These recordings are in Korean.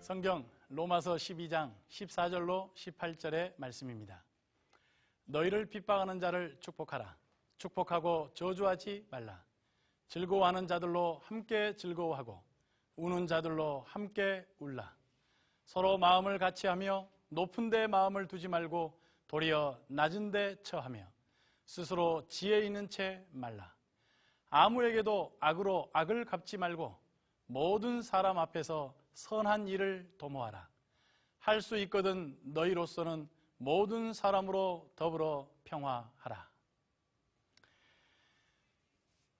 성경 로마서 12장 14절로 18절의 말씀입니다. 너희를 핍박하는 자를 축복하라. 축복하고 저주하지 말라. 즐거워하는 자들로 함께 즐거워하고 우는 자들로 함께 울라. 서로 마음을 같이하며 높은 데 마음을 두지 말고 도리어 낮은 데 처하며 스스로 지혜 있는 채 말라. 아무에게도 악으로 악을 갚지 말고 모든 사람 앞에서 선한 일을 도모하라. 할 수 있거든 너희로서는 모든 사람으로 더불어 평화하라.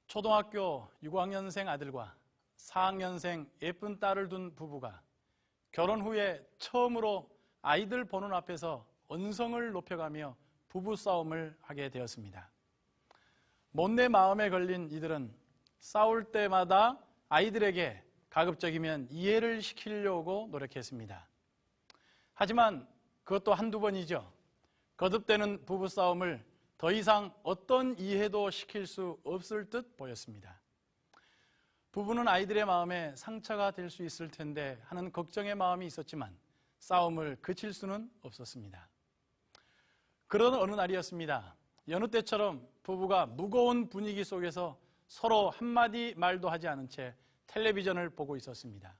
초등학교 6학년생 아들과 4학년생 예쁜 딸을 둔 부부가 결혼 후에 처음으로 아이들 보는 앞에서 언성을 높여가며 부부싸움을 하게 되었습니다. 못내 마음에 걸린 이들은 싸울 때마다 아이들에게 가급적이면 이해를 시키려고 노력했습니다. 하지만 그것도 한두 번이죠. 거듭되는 부부싸움을 더 이상 어떤 이해도 시킬 수 없을 듯 보였습니다. 부부는 아이들의 마음에 상처가 될 수 있을 텐데 하는 걱정의 마음이 있었지만 싸움을 그칠 수는 없었습니다. 그런 어느 날이었습니다. 여느 때처럼 부부가 무거운 분위기 속에서 서로 한마디 말도 하지 않은 채 텔레비전을 보고 있었습니다.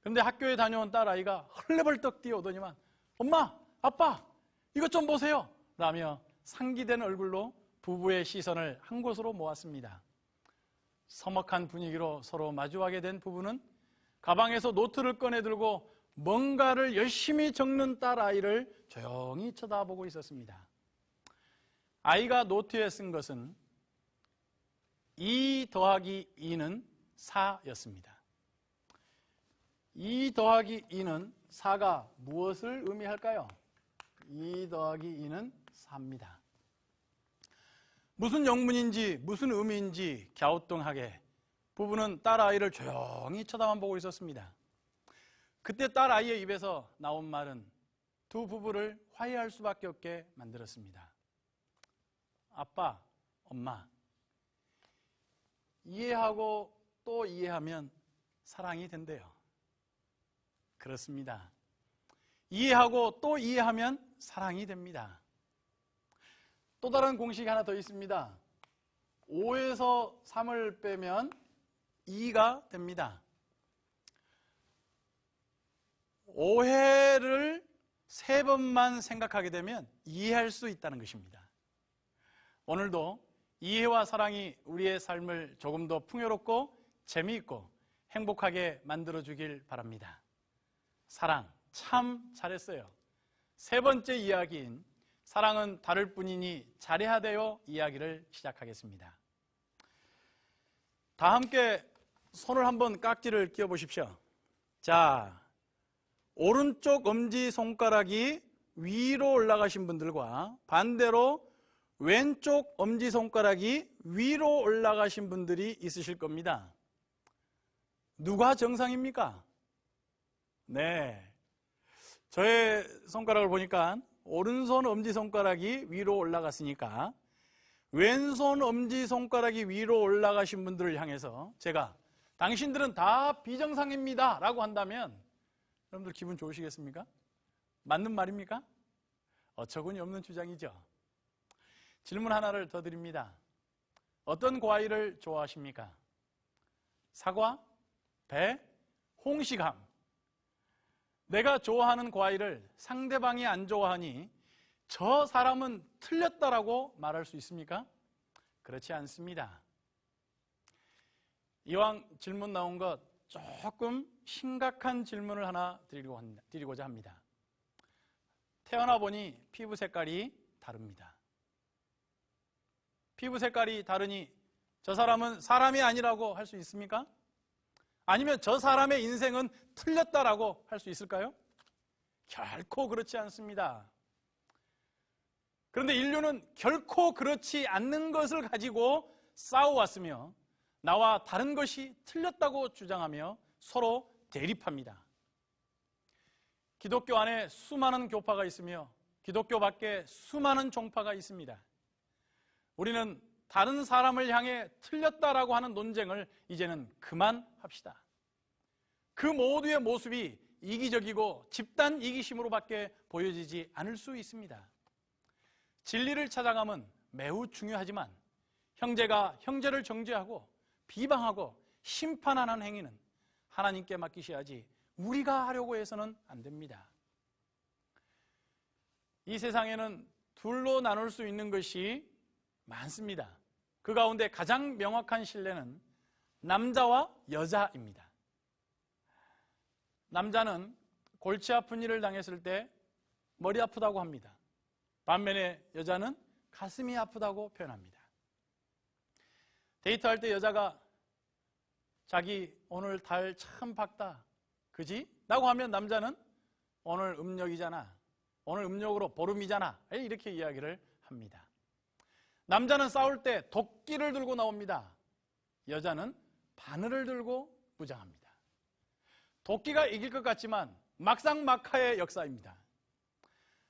그런데 학교에 다녀온 딸아이가 헐레벌떡 뛰어오더니만 엄마, 아빠, 이것 좀 보세요 라며 상기된 얼굴로 부부의 시선을 한 곳으로 모았습니다. 서먹한 분위기로 서로 마주하게 된 부부는 가방에서 노트를 꺼내 들고 뭔가를 열심히 적는 딸아이를 조용히 쳐다보고 있었습니다. 아이가 노트에 쓴 것은 2 더하기 2는 4였습니다. 2 더하기 2는 4가 무엇을 의미할까요? 2 더하기 2는 4입니다. 무슨 영문인지 무슨 의미인지 갸우뚱하게 부부는 딸아이를 조용히 쳐다만 보고 있었습니다. 그때 딸아이의 입에서 나온 말은 두 부부를 화해할 수밖에 없게 만들었습니다. 아빠, 엄마, 이해하고 또 이해하면 사랑이 된대요. 그렇습니다. 이해하고 또 이해하면 사랑이 됩니다. 또 다른 공식이 하나 더 있습니다. 5에서 3을 빼면 2가 됩니다. 오해를 3번만 생각하게 되면 이해할 수 있다는 것입니다. 오늘도 이해와 사랑이 우리의 삶을 조금 더 풍요롭고 재미있고 행복하게 만들어주길 바랍니다. 사랑, 참 잘했어요. 3번째 이야기인 사랑은 다를 뿐이니 잘해야 돼요 이야기를 시작하겠습니다. 다 함께 손을 한번 깍지를 끼워 보십시오. 자, 오른쪽 엄지손가락이 위로 올라가신 분들과 반대로 왼쪽 엄지손가락이 위로 올라가신 분들이 있으실 겁니다. 누가 정상입니까? 네, 저의 손가락을 보니까 오른손 엄지손가락이 위로 올라갔으니까 왼손 엄지손가락이 위로 올라가신 분들을 향해서 제가 당신들은 다 비정상입니다 라고 한다면 여러분들 기분 좋으시겠습니까? 맞는 말입니까? 어처구니 없는 주장이죠. 질문 하나를 더 드립니다. 어떤 과일을 좋아하십니까? 사과, 배, 홍시감. 내가 좋아하는 과일을 상대방이 안 좋아하니 저 사람은 틀렸다라고 말할 수 있습니까? 그렇지 않습니다. 이왕 질문 나온 것 조금 심각한 질문을 하나 드리고자 합니다. 태어나 보니 피부 색깔이 다릅니다. 피부 색깔이 다르니 저 사람은 사람이 아니라고 할 수 있습니까? 아니면 저 사람의 인생은 틀렸다라고 할 수 있을까요? 결코 그렇지 않습니다. 그런데 인류는 결코 그렇지 않는 것을 가지고 싸워왔으며 나와 다른 것이 틀렸다고 주장하며 서로 대립합니다. 기독교 안에 수많은 교파가 있으며 기독교 밖에 수많은 종파가 있습니다. 우리는 다른 사람을 향해 틀렸다라고 하는 논쟁을 이제는 그만합시다. 그 모두의 모습이 이기적이고 집단 이기심으로밖에 보여지지 않을 수 있습니다. 진리를 찾아감은 매우 중요하지만 형제가 형제를 정죄하고 비방하고 심판하는 행위는 하나님께 맡기셔야지 우리가 하려고 해서는 안 됩니다. 이 세상에는 둘로 나눌 수 있는 것이 많습니다. 그 가운데 가장 명확한 신뢰는 남자와 여자입니다. 남자는 골치 아픈 일을 당했을 때 머리 아프다고 합니다. 반면에 여자는 가슴이 아프다고 표현합니다. 데이트할 때 여자가 자기 오늘 달 참 밝다, 그지? 라고 하면 남자는 오늘 음력이잖아, 오늘 음력으로 보름이잖아, 이렇게 이야기를 합니다. 남자는 싸울 때 도끼를 들고 나옵니다. 여자는 바늘을 들고 무장합니다. 도끼가 이길 것 같지만 막상막하의 역사입니다.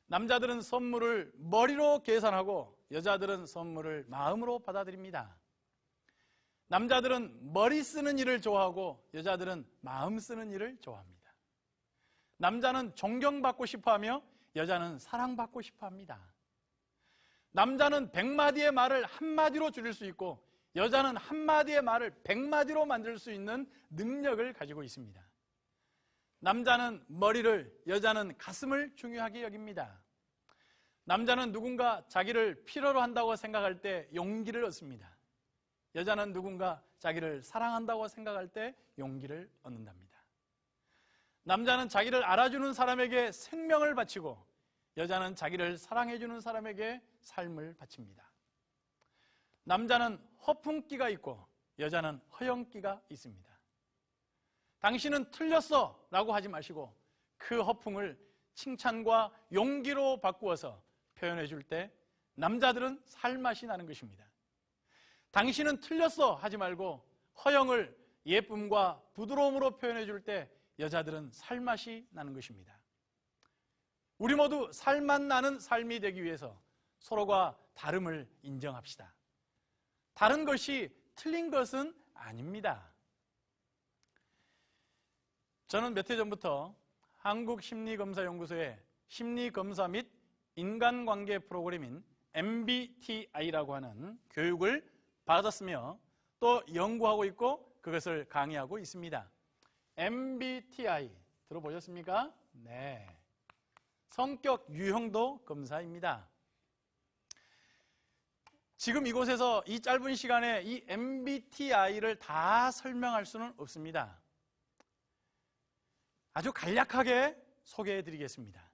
남자들은 선물을 머리로 계산하고 여자들은 선물을 마음으로 받아들입니다. 남자들은 머리 쓰는 일을 좋아하고 여자들은 마음 쓰는 일을 좋아합니다. 남자는 존경받고 싶어하며 여자는 사랑받고 싶어합니다. 남자는 100마디의 말을 한마디로 줄일 수 있고 여자는 한마디의 말을 100마디로 만들 수 있는 능력을 가지고 있습니다. 남자는 머리를, 여자는 가슴을 중요하게 여깁니다. 남자는 누군가 자기를 필요로 한다고 생각할 때 용기를 얻습니다. 여자는 누군가 자기를 사랑한다고 생각할 때 용기를 얻는답니다. 남자는 자기를 알아주는 사람에게 생명을 바치고 여자는 자기를 사랑해주는 사람에게 삶을 바칩니다. 남자는 허풍기가 있고 여자는 허영기가 있습니다. 당신은 틀렸어 라고 하지 마시고 그 허풍을 칭찬과 용기로 바꾸어서 표현해 줄 때 남자들은 살맛이 나는 것입니다. 당신은 틀렸어 하지 말고 허영을 예쁨과 부드러움으로 표현해 줄 때 여자들은 살맛이 나는 것입니다. 우리 모두 살맛 나는 삶이 되기 위해서 서로가 다름을 인정합시다. 다른 것이 틀린 것은 아닙니다. 저는 몇 해 전부터 한국심리검사연구소의 심리검사 및 인간관계 프로그램인 MBTI라고 하는 교육을 받았으며 또 연구하고 있고 그것을 강의하고 있습니다. MBTI 들어보셨습니까? 네. 성격 유형도 검사입니다. 지금 이곳에서 이 짧은 시간에 이 MBTI를 다 설명할 수는 없습니다. 아주 간략하게 소개해 드리겠습니다.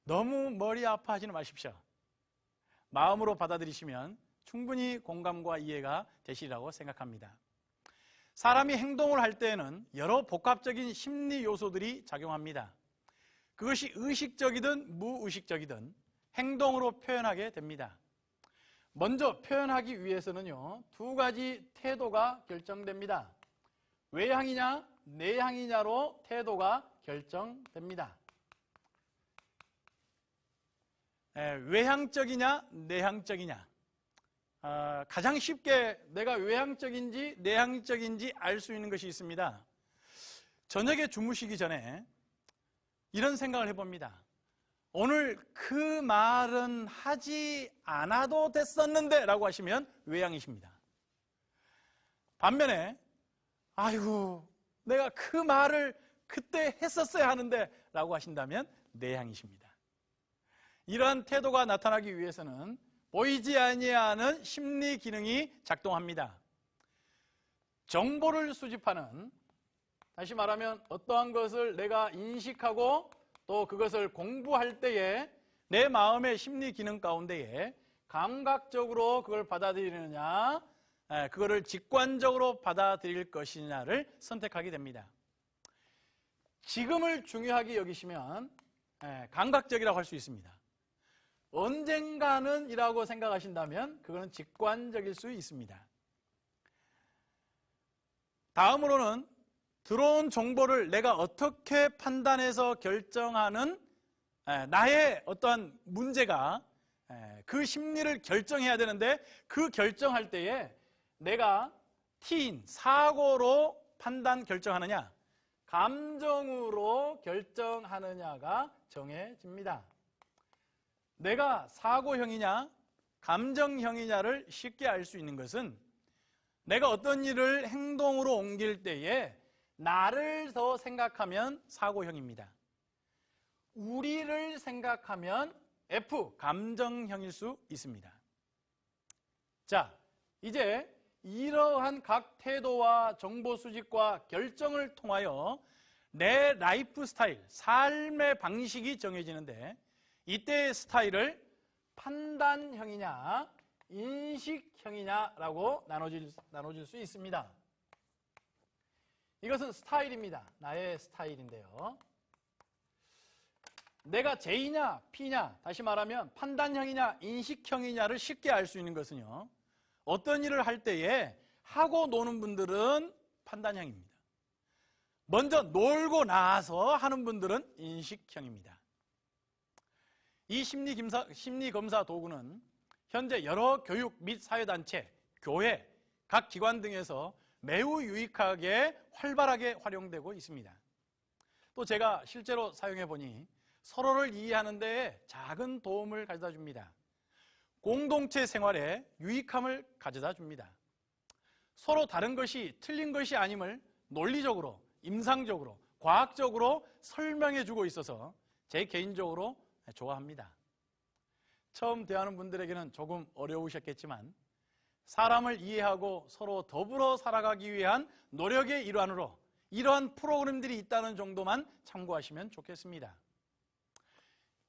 너무 머리 아파하지는 마십시오. 마음으로 받아들이시면 충분히 공감과 이해가 되시리라고 생각합니다. 사람이 행동을 할 때에는 여러 복합적인 심리 요소들이 작용합니다. 그것이 의식적이든 무의식적이든 행동으로 표현하게 됩니다. 먼저 표현하기 위해서는요, 두 가지 태도가 결정됩니다. 외향이냐 내향이냐로 태도가 결정됩니다. 외향적이냐 내향적이냐, 가장 쉽게 내가 외향적인지 내향적인지 알 수 있는 것이 있습니다. 저녁에 주무시기 전에 이런 생각을 해봅니다. 오늘 그 말은 하지 않아도 됐었는데 라고 하시면 외향이십니다. 반면에 아이고 내가 그 말을 그때 했었어야 하는데 라고 하신다면 내향이십니다. 이러한 태도가 나타나기 위해서는 보이지 아니하는 심리 기능이 작동합니다. 정보를 수집하는, 다시 말하면 어떠한 것을 내가 인식하고 또 그것을 공부할 때에 내 마음의 심리 기능 가운데에 감각적으로 그걸 받아들이느냐, 그거를 직관적으로 받아들일 것이냐를 선택하게 됩니다. 지금을 중요하게 여기시면 감각적이라고 할 수 있습니다. 언젠가는 이라고 생각하신다면 그거는 직관적일 수 있습니다. 다음으로는 들어온 정보를 내가 어떻게 판단해서 결정하는 나의 어떠한 문제가 그 심리를 결정해야 되는데 그 결정할 때에 내가 T인 사고로 판단 결정하느냐, 감정으로 결정하느냐가 정해집니다. 내가 사고형이냐 감정형이냐를 쉽게 알 수 있는 것은 내가 어떤 일을 행동으로 옮길 때에 나를 더 생각하면 사고형입니다. 우리를 생각하면 F, 감정형일 수 있습니다. 자, 이제 이러한 각 태도와 정보 수집과 결정을 통하여 내 라이프 스타일, 삶의 방식이 정해지는데 이때의 스타일을 판단형이냐 인식형이냐라고 나눠질 수 있습니다. 이것은 스타일입니다. 나의 스타일인데요. 내가 J냐 P냐, 다시 말하면 판단형이냐 인식형이냐를 쉽게 알 수 있는 것은요, 어떤 일을 할 때에 하고 노는 분들은 판단형입니다. 먼저 놀고 나서 하는 분들은 인식형입니다. 이 심리검사 도구는 현재 여러 교육 및 사회단체, 교회, 각 기관 등에서 매우 유익하게 활발하게 활용되고 있습니다. 또 제가 실제로 사용해 보니 서로를 이해하는 데 작은 도움을 가져다 줍니다. 공동체 생활에 유익함을 가져다 줍니다. 서로 다른 것이 틀린 것이 아님을 논리적으로, 임상적으로, 과학적으로 설명해 주고 있어서 제 개인적으로 좋아합니다. 처음 대하는 분들에게는 조금 어려우셨겠지만 사람을 이해하고 서로 더불어 살아가기 위한 노력의 일환으로 이러한 프로그램들이 있다는 정도만 참고하시면 좋겠습니다.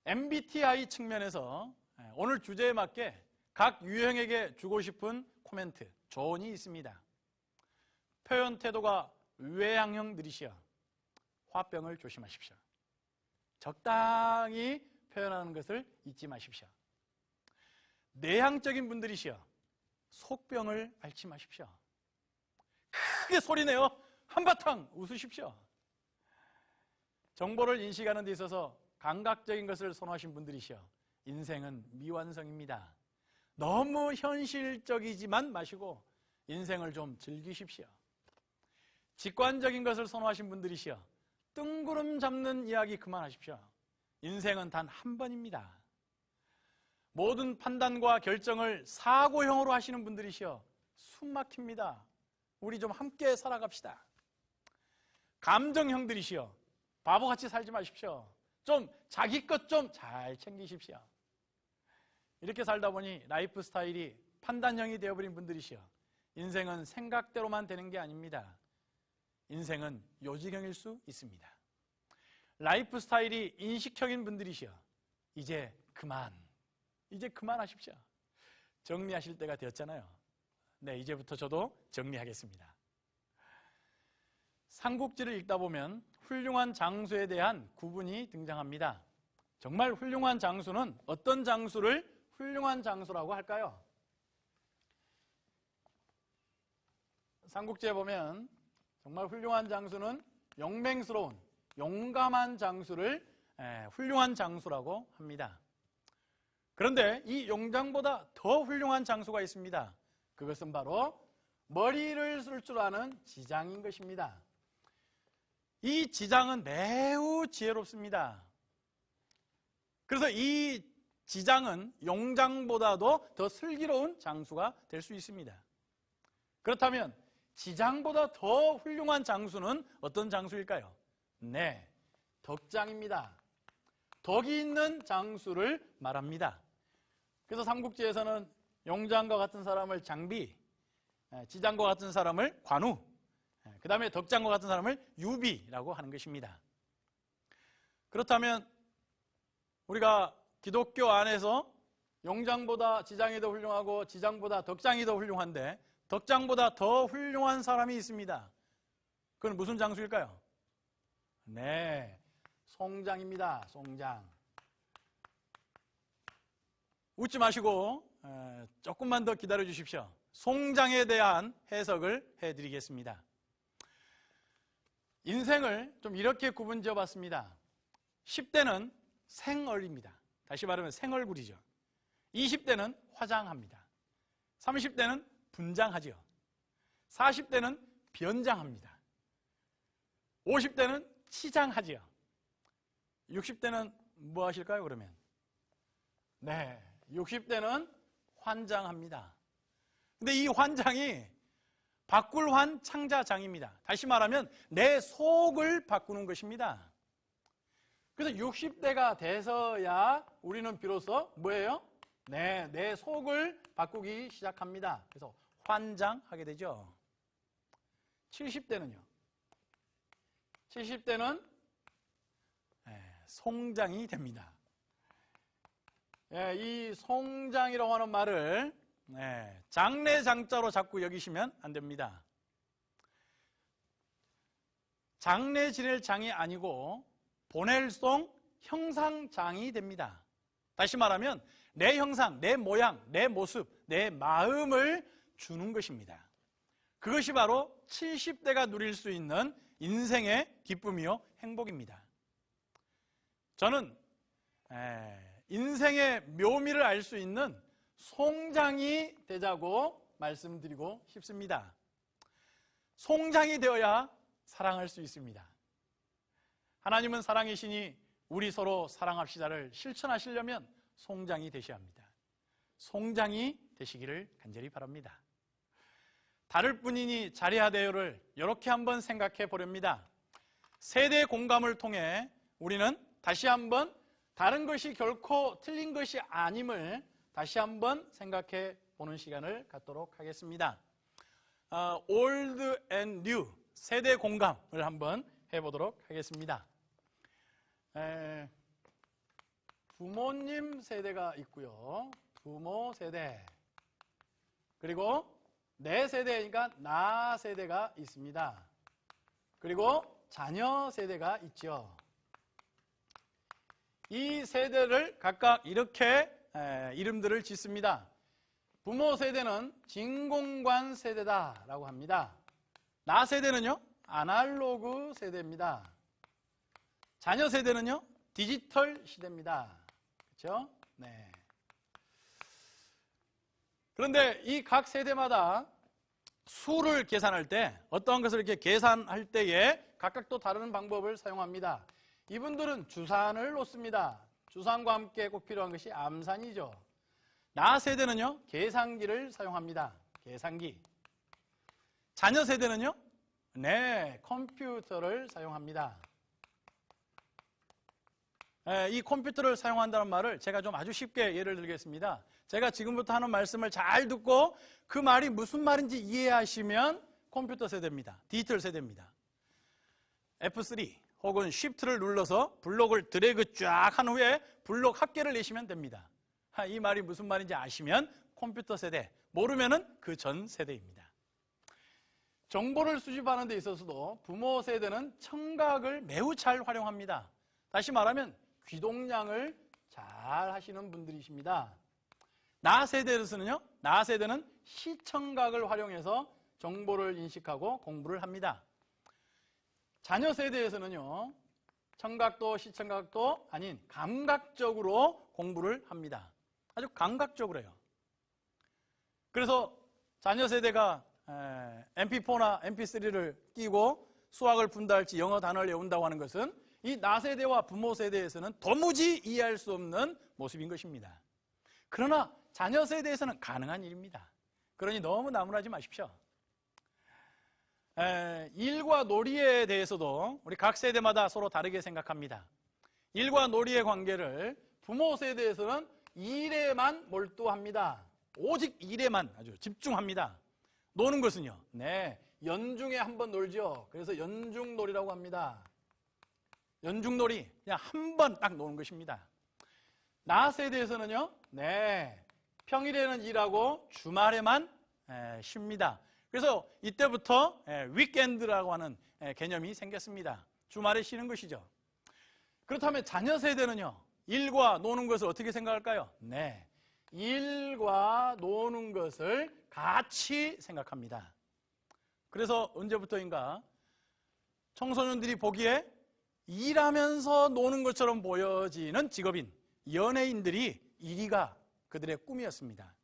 MBTI 측면에서 오늘 주제에 맞게 각 유형에게 주고 싶은 코멘트, 조언이 있습니다. 표현 태도가 외향형들이시여 화병을 조심하십시오. 적당히 표현하는 것을 잊지 마십시오. 내향적인 분들이시여 속병을 앓지 마십시오. 크게 소리내어 한바탕 웃으십시오. 정보를 인식하는 데 있어서 감각적인 것을 선호하신 분들이시여 인생은 미완성입니다. 너무 현실적이지만 마시고 인생을 좀 즐기십시오. 직관적인 것을 선호하신 분들이시여 뜬구름 잡는 이야기 그만하십시오. 인생은 단 한 번입니다. 모든 판단과 결정을 사고형으로 하시는 분들이시여 숨 막힙니다. 우리 좀 함께 살아갑시다. 감정형들이시여 바보같이 살지 마십시오. 좀 자기 것 좀 잘 챙기십시오. 이렇게 살다 보니 라이프 스타일이 판단형이 되어버린 분들이시여 인생은 생각대로만 되는 게 아닙니다. 인생은 요지경일 수 있습니다. 라이프 스타일이 인식형인 분들이시여 이제 그만하십시오. 정리하실 때가 되었잖아요. 네, 이제부터 저도 정리하겠습니다. 삼국지를 읽다 보면 훌륭한 장수에 대한 구분이 등장합니다. 정말 훌륭한 장수는 어떤 장수를 훌륭한 장수라고 할까요? 삼국지에 보면 정말 훌륭한 장수는 용맹스러운, 용감한 장수를 훌륭한 장수라고 합니다. 그런데 이 용장보다 더 훌륭한 장수가 있습니다. 그것은 바로 머리를 쓸 줄 아는 지장인 것입니다. 이 지장은 매우 지혜롭습니다. 그래서 이 지장은 용장보다도 더 슬기로운 장수가 될 수 있습니다. 그렇다면 지장보다 더 훌륭한 장수는 어떤 장수일까요? 네, 덕장입니다. 덕이 있는 장수를 말합니다. 그래서 삼국지에서는 용장과 같은 사람을 장비, 지장과 같은 사람을 관우, 그 다음에 덕장과 같은 사람을 유비라고 하는 것입니다. 그렇다면 우리가 기독교 안에서 용장보다 지장이 더 훌륭하고 지장보다 덕장이 더 훌륭한데 덕장보다 더 훌륭한 사람이 있습니다. 그건 무슨 장수일까요? 네, 송장입니다. 송장. 웃지 마시고 조금만 더 기다려 주십시오. 송장에 대한 해석을 해드리겠습니다. 인생을 좀 이렇게 구분 지어봤습니다. 10대는 생얼입니다. 다시 말하면 생얼굴이죠. 20대는 화장합니다. 30대는 분장하죠. 40대는 변장합니다. 50대는 치장하지요. 60대는 뭐 하실까요, 그러면? 네, 60대는 환장합니다. 근데 이 환장이 바꿀 환 창자장입니다. 다시 말하면 내 속을 바꾸는 것입니다. 그래서 60대가 돼서야 우리는 비로소 뭐예요? 네, 내 속을 바꾸기 시작합니다. 그래서 환장하게 되죠. 70대는요? 70대는 송장이 됩니다. 이 송장이라고 하는 말을 장래장자로 자꾸 여기시면 안 됩니다. 장래 지낼 장이 아니고 보낼 송 형상장이 됩니다. 다시 말하면 내 형상, 내 모양, 내 모습, 내 마음을 주는 것입니다. 그것이 바로 70대가 누릴 수 있는 인생의 기쁨이요 행복입니다. 저는 인생의 묘미를 알 수 있는 송장이 되자고 말씀드리고 싶습니다. 송장이 되어야 사랑할 수 있습니다. 하나님은 사랑이시니 우리 서로 사랑합시다를 실천하시려면 송장이 되셔야 합니다. 송장이 되시기를 간절히 바랍니다. 다를 뿐이니 자리하되요를 이렇게 한번 생각해 보렵니다. 세대 공감을 통해 우리는 다시 한번 다른 것이 결코 틀린 것이 아님을 다시 한번 생각해 보는 시간을 갖도록 하겠습니다. Old and New 세대 공감을 한번 해보도록 하겠습니다. 부모님 세대가 있고요. 부모 세대 그리고 내 세대니까 나 세대가 있습니다. 그리고 자녀 세대가 있죠. 이 세대를 각각 이렇게 이름들을 짓습니다. 부모 세대는 진공관 세대다라고 합니다. 나 세대는요 아날로그 세대입니다. 자녀 세대는요 디지털 시대입니다. 그렇죠? 네. 그런데 이 각 세대마다 수를 계산할 때 어떠한 것을 이렇게 계산할 때에 각각 또 다른 방법을 사용합니다. 이분들은 주산을 놓습니다. 주산과 함께 꼭 필요한 것이 암산이죠. 나 세대는요 계산기를 사용합니다. 계산기. 자녀 세대는요 네 컴퓨터를 사용합니다. 이 컴퓨터를 사용한다는 말을 제가 좀 아주 쉽게 예를 들겠습니다. 제가 지금부터 하는 말씀을 잘 듣고 그 말이 무슨 말인지 이해하시면 컴퓨터 세대입니다. 디지털 세대입니다. F3 혹은 Shift를 눌러서 블록을 드래그 쫙 한 후에 블록 합계를 내시면 됩니다. 이 말이 무슨 말인지 아시면 컴퓨터 세대, 모르면은 그 전 세대입니다. 정보를 수집하는 데 있어서도 부모 세대는 청각을 매우 잘 활용합니다. 다시 말하면 귀동량을 잘 하시는 분들이십니다. 나 세대에서는요, 나 세대는 시청각을 활용해서 정보를 인식하고 공부를 합니다. 자녀 세대에서는요, 청각도 시청각도 아닌 감각적으로 공부를 합니다. 아주 감각적으로요. 그래서 자녀 세대가 MP4나 MP3를 끼고 수학을 푼다할지 영어 단어를 외운다고 하는 것은 이 나 세대와 부모 세대에서는 도무지 이해할 수 없는 모습인 것입니다. 그러나 자녀 세대에서는 가능한 일입니다. 그러니 너무 나무라지 마십시오. 일과 놀이에 대해서도 우리 각 세대마다 서로 다르게 생각합니다. 일과 놀이의 관계를 부모 세대에서는 일에만 몰두합니다. 오직 일에만 아주 집중합니다. 노는 것은요, 네, 연중에 한번 놀죠. 그래서 연중놀이라고 합니다. 연중놀이, 그냥 한 번 딱 노는 것입니다. 나 세대에서는요, 네, 평일에는 일하고 주말에만 쉽니다. 그래서 이때부터 위켄드라고 하는 개념이 생겼습니다. 주말에 쉬는 것이죠. 그렇다면 자녀 세대는요, 일과 노는 것을 어떻게 생각할까요? 네, 일과 노는 것을 같이 생각합니다. 그래서 언제부터인가 청소년들이 보기에 일하면서 노는 것처럼 보여지는 직업인 연예인들이 1위가 그들의 꿈이었습니다.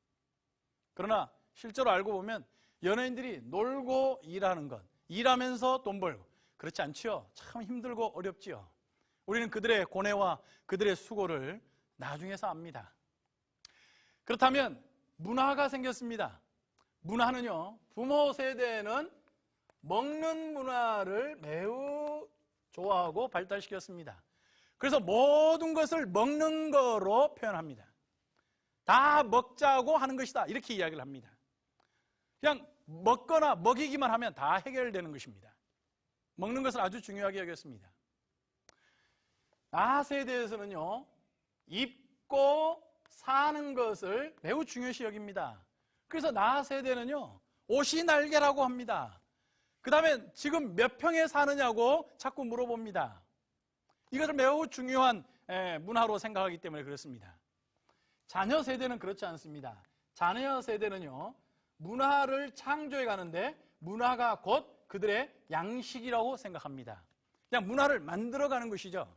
그러나 실제로 알고 보면 연예인들이 놀고 일하는 것, 일하면서 돈 벌고 그렇지 않지요. 참 힘들고 어렵지요. 우리는 그들의 고뇌와 그들의 수고를 나중에서 압니다. 그렇다면 문화가 생겼습니다. 문화는요, 부모 세대는 먹는 문화를 매우 좋아하고 발달시켰습니다. 그래서 모든 것을 먹는 거로 표현합니다. 다 먹자고 하는 것이다, 이렇게 이야기를 합니다. 그냥 먹거나 먹이기만 하면 다 해결되는 것입니다. 먹는 것을 아주 중요하게 여겼습니다. 나 세대에서는요, 입고 사는 것을 매우 중요시 여깁니다. 그래서 나 세대는요, 옷이 날개라고 합니다. 그 다음에 지금 몇 평에 사느냐고 자꾸 물어봅니다. 이것을 매우 중요한 문화로 생각하기 때문에 그렇습니다. 자녀 세대는 그렇지 않습니다. 자녀 세대는요, 문화를 창조해 가는데 문화가 곧 그들의 양식이라고 생각합니다. 그냥 문화를 만들어가는 것이죠.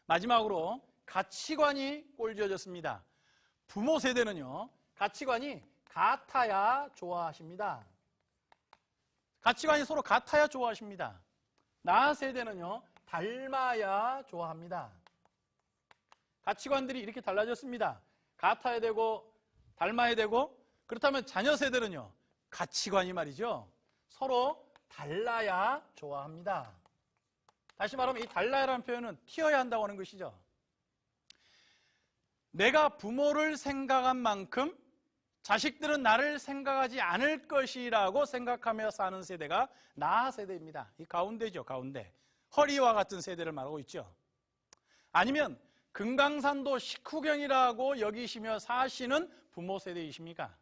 마지막으로 가치관이 꼴지어졌습니다. 부모 세대는요, 가치관이 같아야 좋아하십니다. 가치관이 서로 같아야 좋아하십니다. 나 세대는요, 닮아야 좋아합니다. 가치관들이 이렇게 달라졌습니다. 같아야 되고 닮아야 되고, 그렇다면 자녀 세대는요, 가치관이 말이죠, 서로 달라야 좋아합니다. 다시 말하면 이 달라야라는 표현은 튀어야 한다고 하는 것이죠. 내가 부모를 생각한 만큼 자식들은 나를 생각하지 않을 것이라고 생각하며 사는 세대가 나 세대입니다. 이 가운데죠, 가운데. 허리와 같은 세대를 말하고 있죠. 아니면 금강산도 식후경이라고 여기시며 사시는 부모 세대이십니까?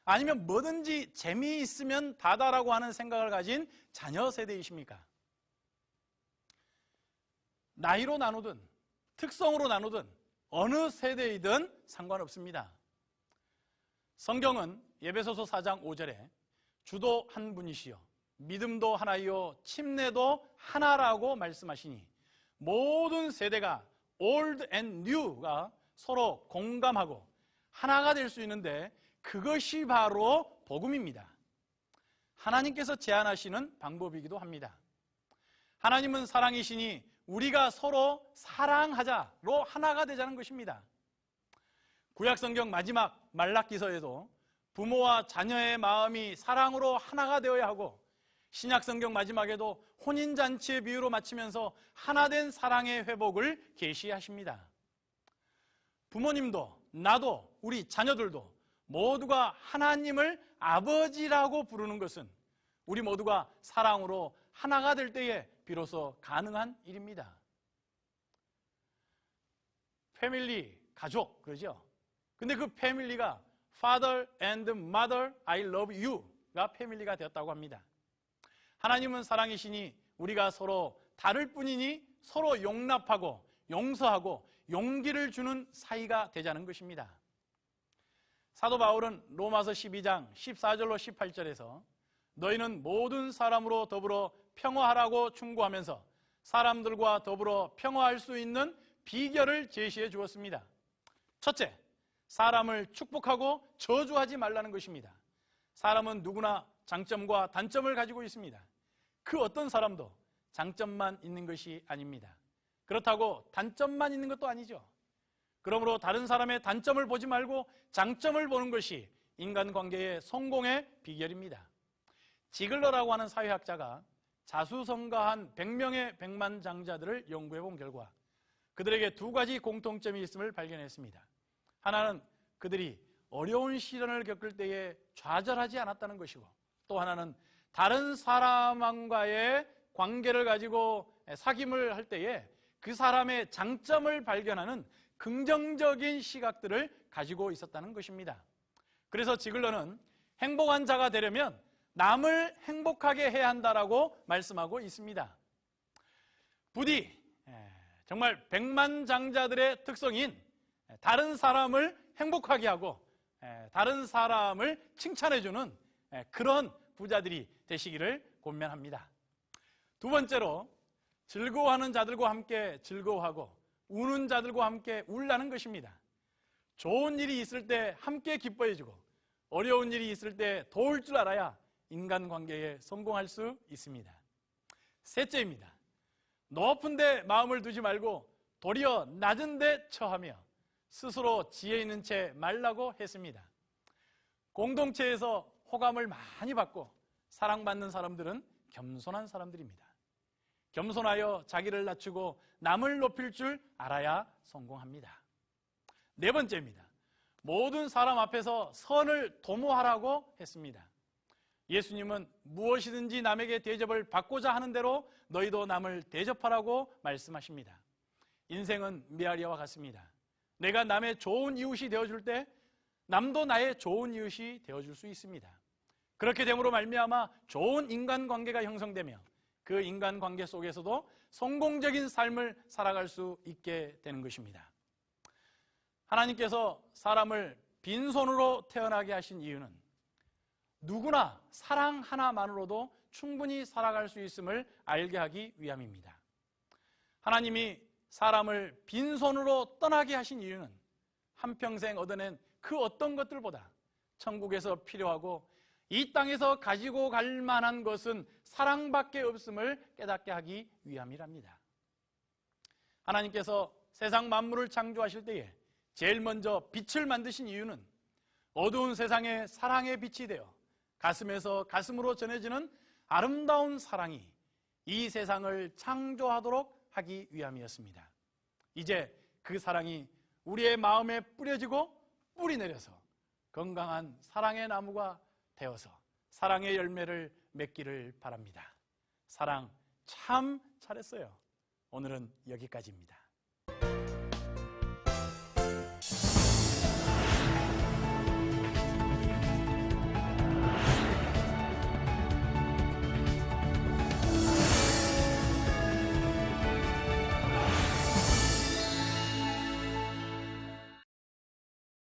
아니면 뭐든지 재미있으면 다다라고 하는 생각을 가진 자녀 세대이십니까? 나이로 나누든 특성으로 나누든 어느 세대이든 상관없습니다. 성경은 에베소서 4장 5절에 주도 한 분이시요 믿음도 하나이요 침례도 하나라고 말씀하시니 모든 세대가 old and new가 서로 공감하고 하나가 될 수 있는데 그것이 바로 복음입니다. 하나님께서 제안하시는 방법이기도 합니다. 하나님은 사랑이시니 우리가 서로 사랑하자로 하나가 되자는 것입니다. 구약성경 마지막 말라기서에도 부모와 자녀의 마음이 사랑으로 하나가 되어야 하고, 신약성경 마지막에도 혼인잔치의 비유로 마치면서 하나된 사랑의 회복을 계시하십니다. 부모님도 나도 우리 자녀들도 모두가 하나님을 아버지라고 부르는 것은 우리 모두가 사랑으로 하나가 될 때에 비로소 가능한 일입니다. 패밀리, 가족, 그러죠? 근데 그 패밀리가 Father and Mother, I love you가 패밀리가 되었다고 합니다. 하나님은 사랑이시니 우리가 서로 다를 뿐이니 서로 용납하고 용서하고 용기를 주는 사이가 되자는 것입니다. 사도 바울은 로마서 12장 14절로 18절에서 너희는 모든 사람으로 더불어 평화하라고 충고하면서 사람들과 더불어 평화할 수 있는 비결을 제시해 주었습니다. 첫째, 사람을 축복하고 저주하지 말라는 것입니다. 사람은 누구나 장점과 단점을 가지고 있습니다. 그 어떤 사람도 장점만 있는 것이 아닙니다. 그렇다고 단점만 있는 것도 아니죠. 그러므로 다른 사람의 단점을 보지 말고 장점을 보는 것이 인간관계의 성공의 비결입니다. 지글러라고 하는 사회학자가 자수성가한 100명의 백만장자들을 연구해 본 결과 그들에게 두 가지 공통점이 있음을 발견했습니다. 하나는 그들이 어려운 시련을 겪을 때에 좌절하지 않았다는 것이고, 또 하나는 다른 사람과의 관계를 가지고 사귐을 할 때에 그 사람의 장점을 발견하는 긍정적인 시각들을 가지고 있었다는 것입니다. 그래서 지글러는 행복한 자가 되려면 남을 행복하게 해야 한다라고 말씀하고 있습니다. 부디 정말 백만장자들의 특성인 다른 사람을 행복하게 하고 다른 사람을 칭찬해주는 그런 부자들이 되시기를 권면합니다. 두 번째로, 즐거워하는 자들과 함께 즐거워하고 우는 자들과 함께 울라는 것입니다. 좋은 일이 있을 때 함께 기뻐해주고 어려운 일이 있을 때 도울 줄 알아야 인간관계에 성공할 수 있습니다. 셋째입니다. 높은 데 마음을 두지 말고 도리어 낮은 데 처하며 스스로 지혜 있는 채 말라고 했습니다. 공동체에서 호감을 많이 받고 사랑받는 사람들은 겸손한 사람들입니다. 겸손하여 자기를 낮추고 남을 높일 줄 알아야 성공합니다. 네 번째입니다. 모든 사람 앞에서 선을 도모하라고 했습니다. 예수님은 무엇이든지 남에게 대접을 받고자 하는 대로 너희도 남을 대접하라고 말씀하십니다. 인생은 메아리와 같습니다. 내가 남의 좋은 이웃이 되어줄 때 남도 나의 좋은 이웃이 되어줄 수 있습니다. 그렇게 됨으로 말미암아 좋은 인간관계가 형성되며 그 인간관계 속에서도 성공적인 삶을 살아갈 수 있게 되는 것입니다. 하나님께서 사람을 빈손으로 태어나게 하신 이유는 누구나 사랑 하나만으로도 충분히 살아갈 수 있음을 알게 하기 위함입니다. 하나님이 사람을 빈손으로 떠나게 하신 이유는 한평생 얻어낸 그 어떤 것들보다 천국에서 필요하고 이 땅에서 가지고 갈 만한 것은 사랑밖에 없음을 깨닫게 하기 위함이랍니다. 하나님께서 세상 만물을 창조하실 때에 제일 먼저 빛을 만드신 이유는 어두운 세상에 사랑의 빛이 되어 가슴에서 가슴으로 전해지는 아름다운 사랑이 이 세상을 창조하도록 하기 위함이었습니다. 이제 그 사랑이 우리의 마음에 뿌려지고 뿌리 내려서 건강한 사랑의 나무가 되어서 사랑의 열매를 맺기를 바랍니다. 사랑 참 잘했어요. 오늘은 여기까지입니다.